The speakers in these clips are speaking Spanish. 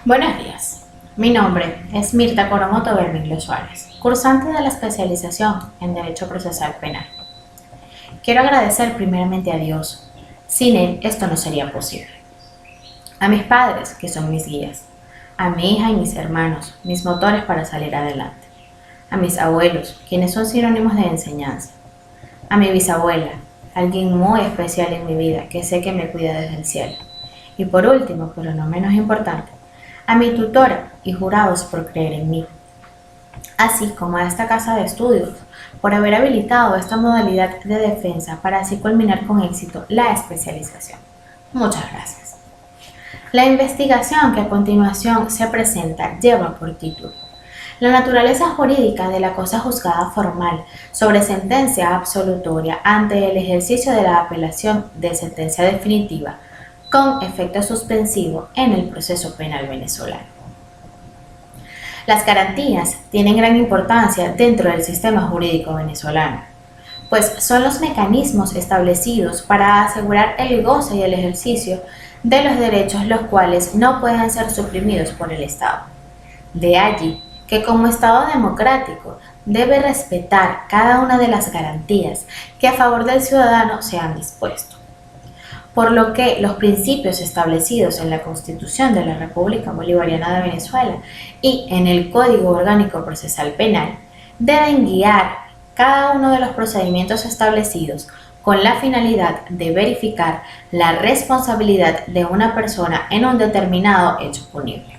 Buenos días, mi nombre es Mirta Coromoto Bermiglio Suárez, cursante de la especialización en Derecho Procesal Penal. Quiero agradecer primeramente a Dios, sin Él esto no sería posible. A mis padres, que son mis guías, a mi hija y mis hermanos, mis motores para salir adelante, a mis abuelos, quienes son sinónimos de enseñanza, a mi bisabuela, alguien muy especial en mi vida que sé que me cuida desde el cielo, y por último, pero no menos importante, a mi tutora y jurados por creer en mí, así como a esta casa de estudios por haber habilitado esta modalidad de defensa para así culminar con éxito la especialización. Muchas gracias. La investigación que a continuación se presenta lleva por título la naturaleza jurídica de la cosa juzgada formal sobre sentencia absolutoria ante el ejercicio de la apelación de sentencia definitiva con efecto suspensivo en el proceso penal venezolano. Las garantías tienen gran importancia dentro del sistema jurídico venezolano, pues son los mecanismos establecidos para asegurar el goce y el ejercicio de los derechos los cuales no pueden ser suprimidos por el Estado. De allí que como Estado democrático debe respetar cada una de las garantías que a favor del ciudadano se han dispuesto, por lo que los principios establecidos en la Constitución de la República Bolivariana de Venezuela y en el Código Orgánico Procesal Penal deben guiar cada uno de los procedimientos establecidos con la finalidad de verificar la responsabilidad de una persona en un determinado hecho punible.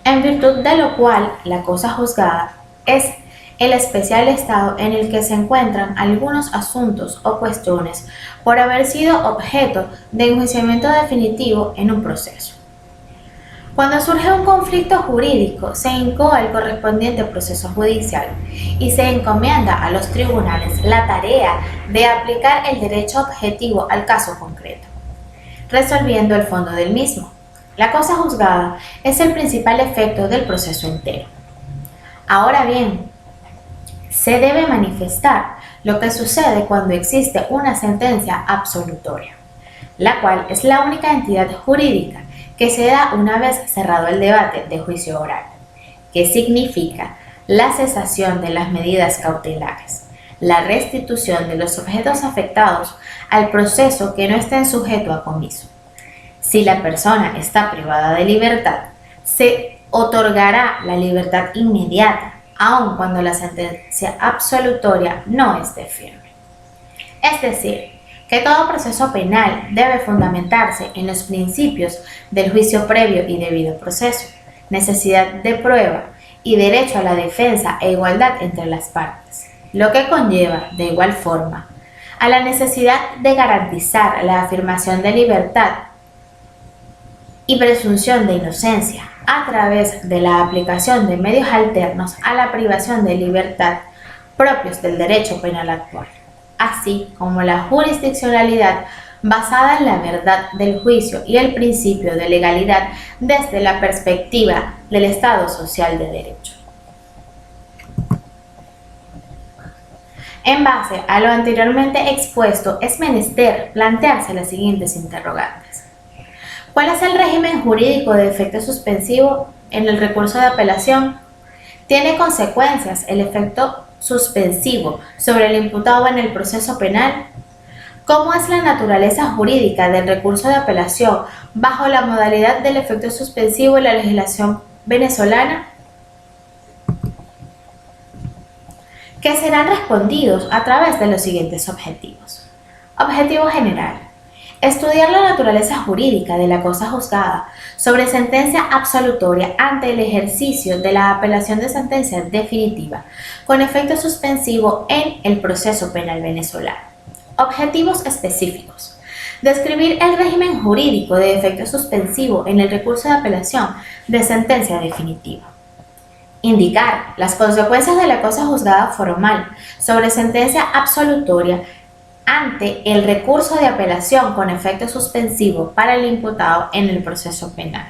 En virtud de lo cual, la cosa juzgada es el especial estado en el que se encuentran algunos asuntos o cuestiones por haber sido objeto de enjuiciamiento definitivo en un proceso. Cuando surge un conflicto jurídico, se incoa el correspondiente proceso judicial y se encomienda a los tribunales la tarea de aplicar el derecho objetivo al caso concreto, resolviendo el fondo del mismo. La cosa juzgada es el principal efecto del proceso entero. Ahora bien, se debe manifestar lo que sucede cuando existe una sentencia absolutoria, la cual es la única entidad jurídica que se da una vez cerrado el debate de juicio oral, que significa la cesación de las medidas cautelares, la restitución de los objetos afectados al proceso que no estén sujetos a comiso. Si la persona está privada de libertad, se otorgará la libertad inmediata, aun cuando la sentencia absolutoria no esté firme. Es decir, que todo proceso penal debe fundamentarse en los principios del juicio previo y debido proceso, necesidad de prueba y derecho a la defensa e igualdad entre las partes, lo que conlleva, de igual forma, a la necesidad de garantizar la afirmación de libertad y presunción de inocencia a través de la aplicación de medios alternos a la privación de libertad propios del derecho penal actual, así como la jurisdiccionalidad basada en la verdad del juicio y el principio de legalidad desde la perspectiva del Estado social de derecho. En base a lo anteriormente expuesto, es menester plantearse las siguientes interrogantes. ¿Cuál es el régimen jurídico de efecto suspensivo en el recurso de apelación? ¿Tiene consecuencias el efecto suspensivo sobre el imputado en el proceso penal? ¿Cómo es la naturaleza jurídica del recurso de apelación bajo la modalidad del efecto suspensivo en la legislación venezolana? Que serán respondidos a través de los siguientes objetivos. Objetivo general. Estudiar la naturaleza jurídica de la cosa juzgada sobre sentencia absolutoria ante el ejercicio de la apelación de sentencia definitiva con efecto suspensivo en el proceso penal venezolano. Objetivos específicos. Describir el régimen jurídico de efecto suspensivo en el recurso de apelación de sentencia definitiva. Indicar las consecuencias de la cosa juzgada formal sobre sentencia absolutoria ante el recurso de apelación con efecto suspensivo para el imputado en el proceso penal.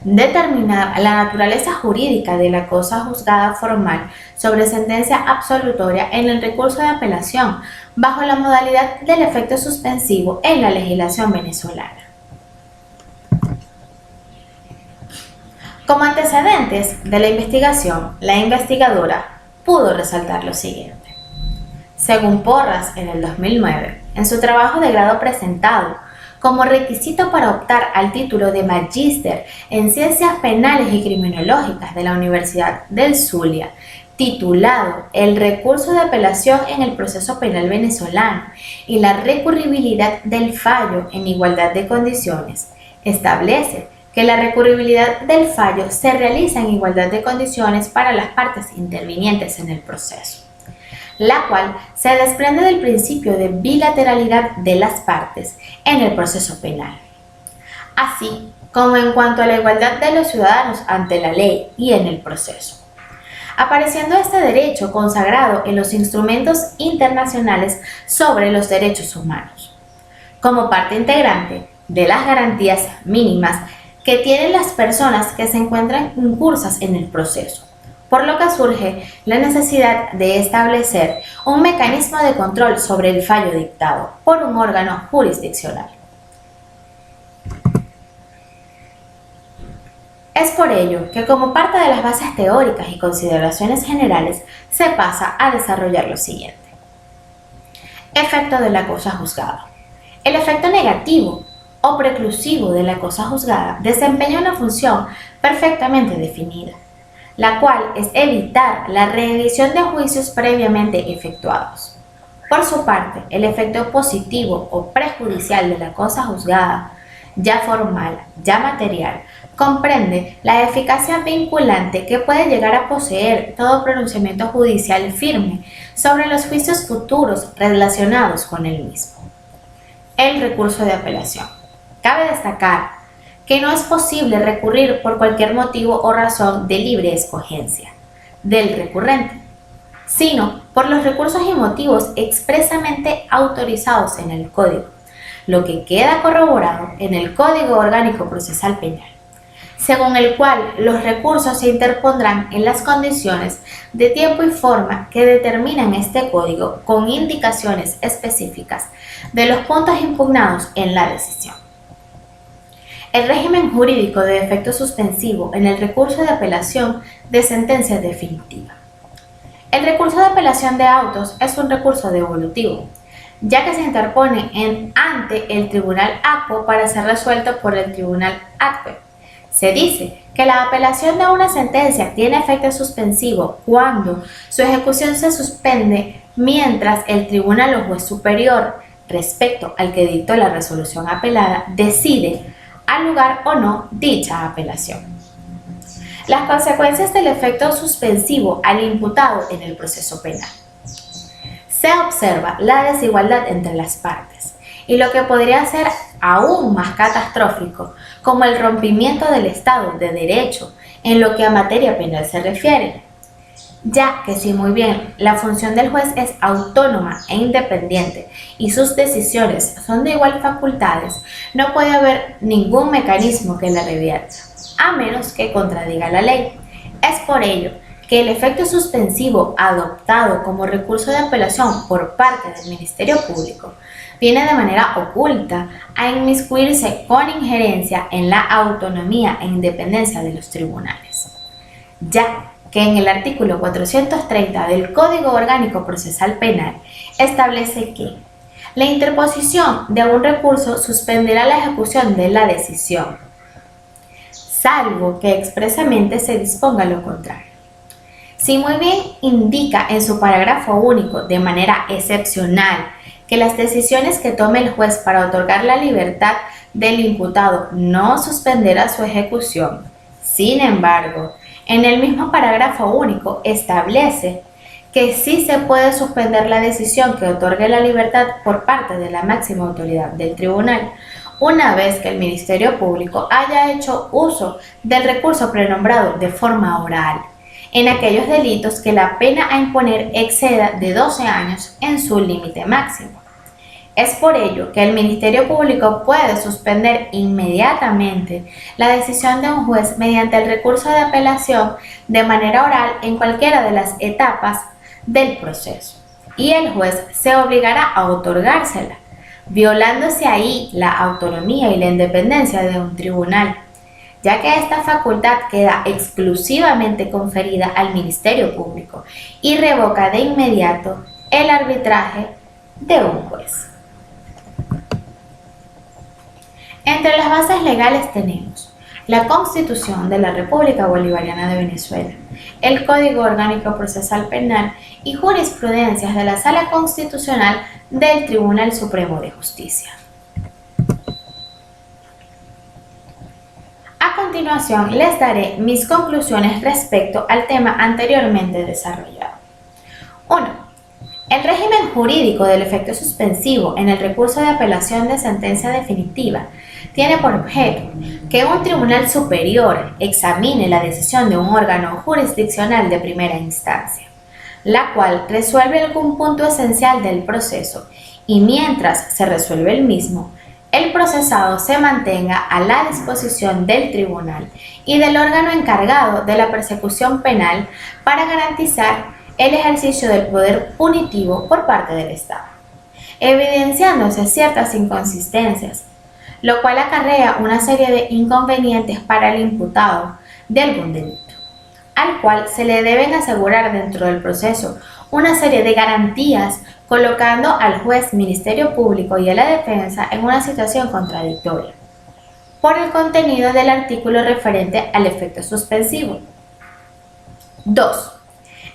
Determinar la naturaleza jurídica de la cosa juzgada formal sobre sentencia absolutoria en el recurso de apelación bajo la modalidad del efecto suspensivo en la legislación venezolana. Como antecedentes de la investigación, la investigadora pudo resaltar lo siguiente. Según Porras, en el 2009, en su trabajo de grado presentado como requisito para optar al título de Magíster en Ciencias Penales y Criminológicas de la Universidad del Zulia, titulado El recurso de apelación en el proceso penal venezolano y la recurribilidad del fallo en igualdad de condiciones, establece que la recurribilidad del fallo se realiza en igualdad de condiciones para las partes intervinientes en el proceso, la cual se desprende del principio de bilateralidad de las partes en el proceso penal, así como en cuanto a la igualdad de los ciudadanos ante la ley y en el proceso, apareciendo este derecho consagrado en los instrumentos internacionales sobre los derechos humanos, como parte integrante de las garantías mínimas que tienen las personas que se encuentran incursas en el proceso, por lo que surge la necesidad de establecer un mecanismo de control sobre el fallo dictado por un órgano jurisdiccional. Es por ello que, como parte de las bases teóricas y consideraciones generales, se pasa a desarrollar lo siguiente. Efecto de la cosa juzgada. El efecto negativo o preclusivo de la cosa juzgada desempeña una función perfectamente definida, la cual es evitar la reedición de juicios previamente efectuados. Por su parte, el efecto positivo o prejudicial de la cosa juzgada, ya formal, ya material, comprende la eficacia vinculante que puede llegar a poseer todo pronunciamiento judicial firme sobre los juicios futuros relacionados con el mismo. El recurso de apelación. Cabe destacar que no es posible recurrir por cualquier motivo o razón de libre escogencia del recurrente, sino por los recursos y motivos expresamente autorizados en el Código, lo que queda corroborado en el Código Orgánico Procesal Penal, según el cual los recursos se interpondrán en las condiciones de tiempo y forma que determinan este Código con indicaciones específicas de los puntos impugnados en la decisión. El régimen jurídico de efecto suspensivo en el recurso de apelación de sentencia definitiva. El recurso de apelación de autos es un recurso devolutivo, ya que se interpone ante el Tribunal ACPO para ser resuelto por el Tribunal ACPE. Se dice que la apelación de una sentencia tiene efecto suspensivo cuando su ejecución se suspende mientras el tribunal o juez superior, respecto al que dictó la resolución apelada, decide anular o no dicha apelación. Las consecuencias del efecto suspensivo al imputado en el proceso penal. Se observa la desigualdad entre las partes y lo que podría ser aún más catastrófico, como el rompimiento del Estado de Derecho en lo que a materia penal se refiere, ya que si muy bien la función del juez es autónoma e independiente y sus decisiones son de igual facultades, no puede haber ningún mecanismo que la revierta, a menos que contradiga la ley. Es por ello que el efecto suspensivo adoptado como recurso de apelación por parte del Ministerio Público viene de manera oculta a inmiscuirse con injerencia en la autonomía e independencia de los tribunales, ya que en el artículo 430 del Código Orgánico Procesal Penal establece que la interposición de un recurso suspenderá la ejecución de la decisión, salvo que expresamente se disponga lo contrario. Si muy bien indica en su parágrafo único de manera excepcional que las decisiones que tome el juez para otorgar la libertad del imputado no suspenderá su ejecución, sin embargo, en el mismo parágrafo único establece que sí se puede suspender la decisión que otorgue la libertad por parte de la máxima autoridad del tribunal, una vez que el Ministerio Público haya hecho uso del recurso prenombrado de forma oral, en aquellos delitos que la pena a imponer exceda de 12 años en su límite máximo. Es por ello que el Ministerio Público puede suspender inmediatamente la decisión de un juez mediante el recurso de apelación de manera oral en cualquiera de las etapas del proceso, y el juez se obligará a otorgársela, violándose ahí la autonomía y la independencia de un tribunal, ya que esta facultad queda exclusivamente conferida al Ministerio Público y revoca de inmediato el arbitraje de un juez. Entre las bases legales tenemos la Constitución de la República Bolivariana de Venezuela, el Código Orgánico Procesal Penal y jurisprudencias de la Sala Constitucional del Tribunal Supremo de Justicia. A continuación les daré mis conclusiones respecto al tema anteriormente desarrollado. 1. El régimen jurídico del efecto suspensivo en el recurso de apelación de sentencia definitiva tiene por objeto que un tribunal superior examine la decisión de un órgano jurisdiccional de primera instancia, la cual resuelve algún punto esencial del proceso y mientras se resuelve el mismo, el procesado se mantenga a la disposición del tribunal y del órgano encargado de la persecución penal para garantizar el ejercicio del poder punitivo por parte del Estado, evidenciándose ciertas inconsistencias, lo cual acarrea una serie de inconvenientes para el imputado de algún delito, al cual se le deben asegurar dentro del proceso una serie de garantías, colocando al juez, Ministerio Público y a la defensa en una situación contradictoria por el contenido del artículo referente al efecto suspensivo. 2.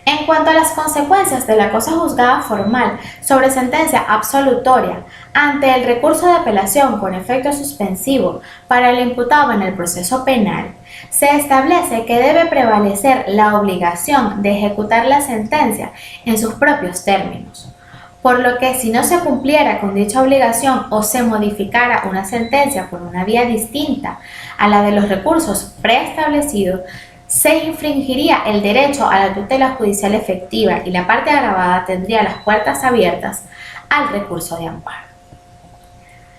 En cuanto a las consecuencias de la cosa juzgada formal sobre sentencia absolutoria ante el recurso de apelación con efecto suspensivo para el imputado en el proceso penal, se establece que debe prevalecer la obligación de ejecutar la sentencia en sus propios términos, por lo que si no se cumpliera con dicha obligación o se modificara una sentencia por una vía distinta a la de los recursos preestablecidos, se infringiría el derecho a la tutela judicial efectiva y la parte agravada tendría las puertas abiertas al recurso de amparo.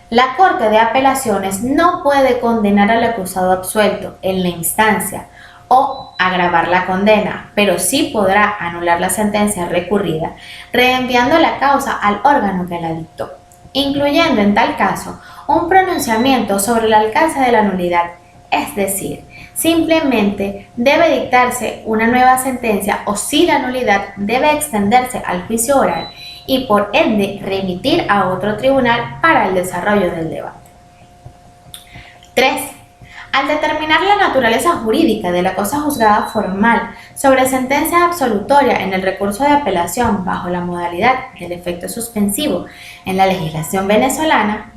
La Corte de Apelaciones no puede condenar al acusado absuelto en la instancia o agravar la condena, pero sí podrá anular la sentencia recurrida, reenviando la causa al órgano que la dictó, incluyendo en tal caso un pronunciamiento sobre el alcance de la nulidad, es decir, simplemente debe dictarse una nueva sentencia o si la nulidad debe extenderse al juicio oral y por ende remitir a otro tribunal para el desarrollo del debate. 3. Al determinar la naturaleza jurídica de la cosa juzgada formal sobre sentencia absolutoria en el recurso de apelación bajo la modalidad del efecto suspensivo en la legislación venezolana,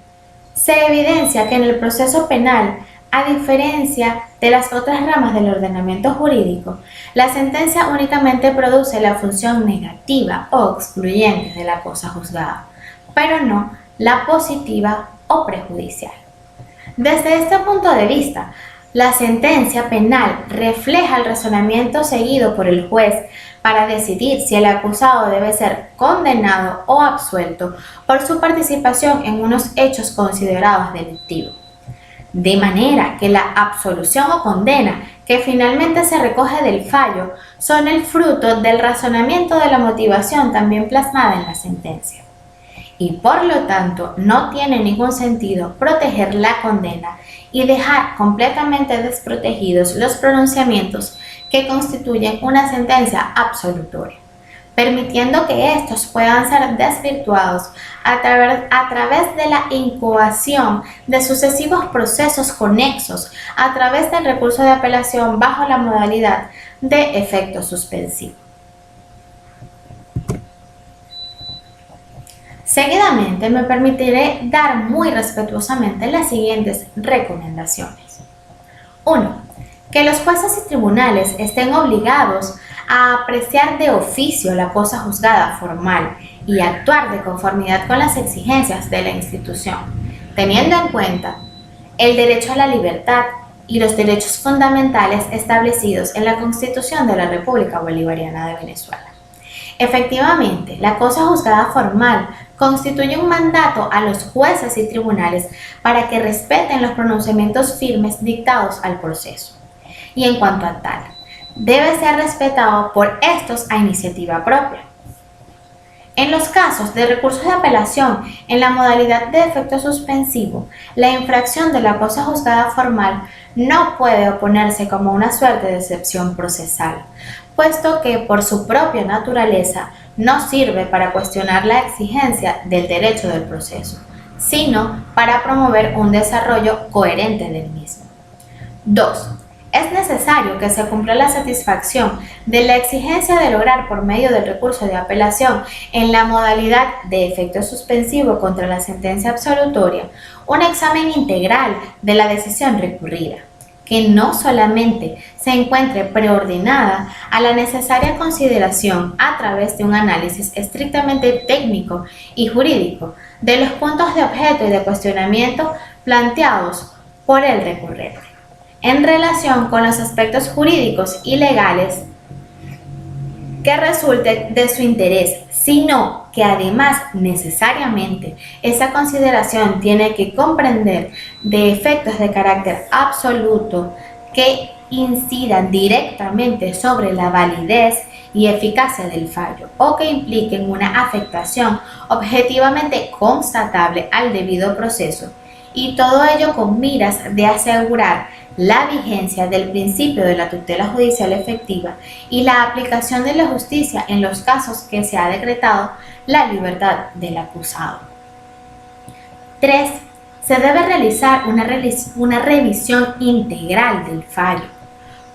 se evidencia que en el proceso penal, a diferencia de las otras ramas del ordenamiento jurídico, la sentencia únicamente produce la función negativa o excluyente de la cosa juzgada, pero no la positiva o prejudicial. Desde este punto de vista, la sentencia penal refleja el razonamiento seguido por el juez para decidir si el acusado debe ser condenado o absuelto por su participación en unos hechos considerados delictivos. De manera que la absolución o condena que finalmente se recoge del fallo son el fruto del razonamiento de la motivación también plasmada en la sentencia. Y por lo tanto no tiene ningún sentido proteger la condena y dejar completamente desprotegidos los pronunciamientos que constituyen una sentencia absolutoria, permitiendo que estos puedan ser desvirtuados a través de la incoación de sucesivos procesos conexos a través del recurso de apelación bajo la modalidad de efecto suspensivo. Seguidamente me permitiré dar muy respetuosamente las siguientes recomendaciones. 1. Que los jueces y tribunales estén obligados a apreciar de oficio la cosa juzgada formal y actuar de conformidad con las exigencias de la institución, teniendo en cuenta el derecho a la libertad y los derechos fundamentales establecidos en la Constitución de la República Bolivariana de Venezuela. Efectivamente, la cosa juzgada formal constituye un mandato a los jueces y tribunales para que respeten los pronunciamientos firmes dictados al proceso. Y en cuanto a tal, debe ser respetado por estos a iniciativa propia. En los casos de recursos de apelación en la modalidad de efecto suspensivo, la infracción de la cosa juzgada formal no puede oponerse como una suerte de excepción procesal, puesto que por su propia naturaleza no sirve para cuestionar la exigencia del derecho del proceso, sino para promover un desarrollo coherente del mismo. 2. Es necesario que se cumpla la satisfacción de la exigencia de lograr por medio del recurso de apelación en la modalidad de efecto suspensivo contra la sentencia absolutoria un examen integral de la decisión recurrida, que no solamente se encuentre preordinada a la necesaria consideración a través de un análisis estrictamente técnico y jurídico de los puntos de objeto y de cuestionamiento planteados por el recurrente en relación con los aspectos jurídicos y legales que resulten de su interés, sino que además necesariamente esa consideración tiene que comprender de efectos de carácter absoluto que incidan directamente sobre la validez y eficacia del fallo o que impliquen una afectación objetivamente constatable al debido proceso, y todo ello con miras de asegurar la vigencia del principio de la tutela judicial efectiva y la aplicación de la justicia en los casos que se ha decretado la libertad del acusado. 3. Se debe realizar una revisión integral del fallo,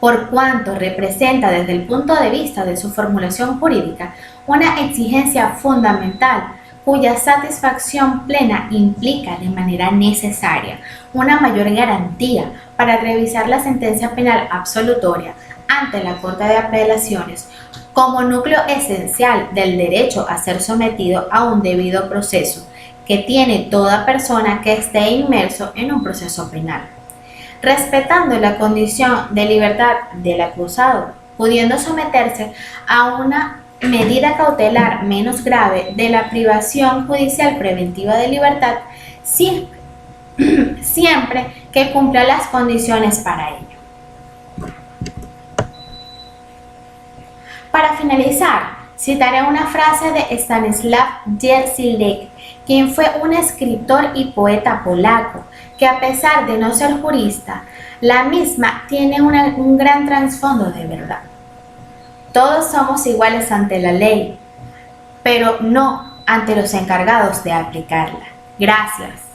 por cuanto representa desde el punto de vista de su formulación jurídica una exigencia fundamental cuya satisfacción plena implica de manera necesaria una mayor garantía para revisar la sentencia penal absolutoria ante la Corte de Apelaciones como núcleo esencial del derecho a ser sometido a un debido proceso que tiene toda persona que esté inmerso en un proceso penal, respetando la condición de libertad del acusado, pudiendo someterse a una medida cautelar menos grave de la privación judicial preventiva de libertad siempre que cumpla las condiciones para ello. Para finalizar, citaré una frase de Stanislaw Jerzy, quien fue un escritor y poeta polaco, que a pesar de no ser jurista, la misma tiene un gran trasfondo de verdad. Todos somos iguales ante la ley, pero no ante los encargados de aplicarla. Gracias.